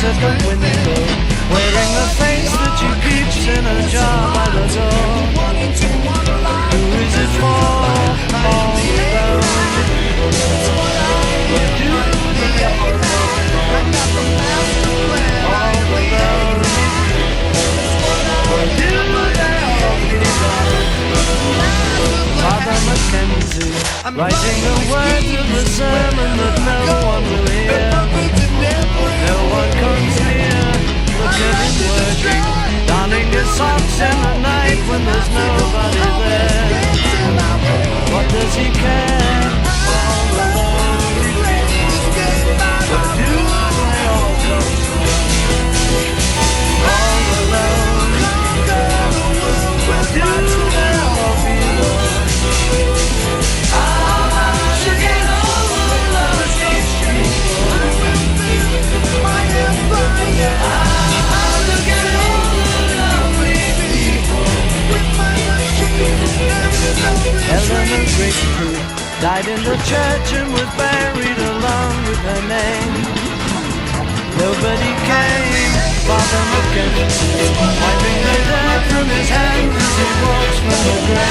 at the window, wearing the face that you keeps in a jar by the door. Who is it for? All alone. What do they all know? All alone. What do they all know? Father Mackenzie, writing the words of the sermon that no one will hear. No one comes near, look at him working, donning his socks in the night when there's nobody there. What does he care? All alone. But do they all go? All alone. But do they all belong? Eleanor Rigby died in the church and was buried along with her name. Nobody came, Father Mackenzie, wiping the dirt from his hands as he walks from the grave.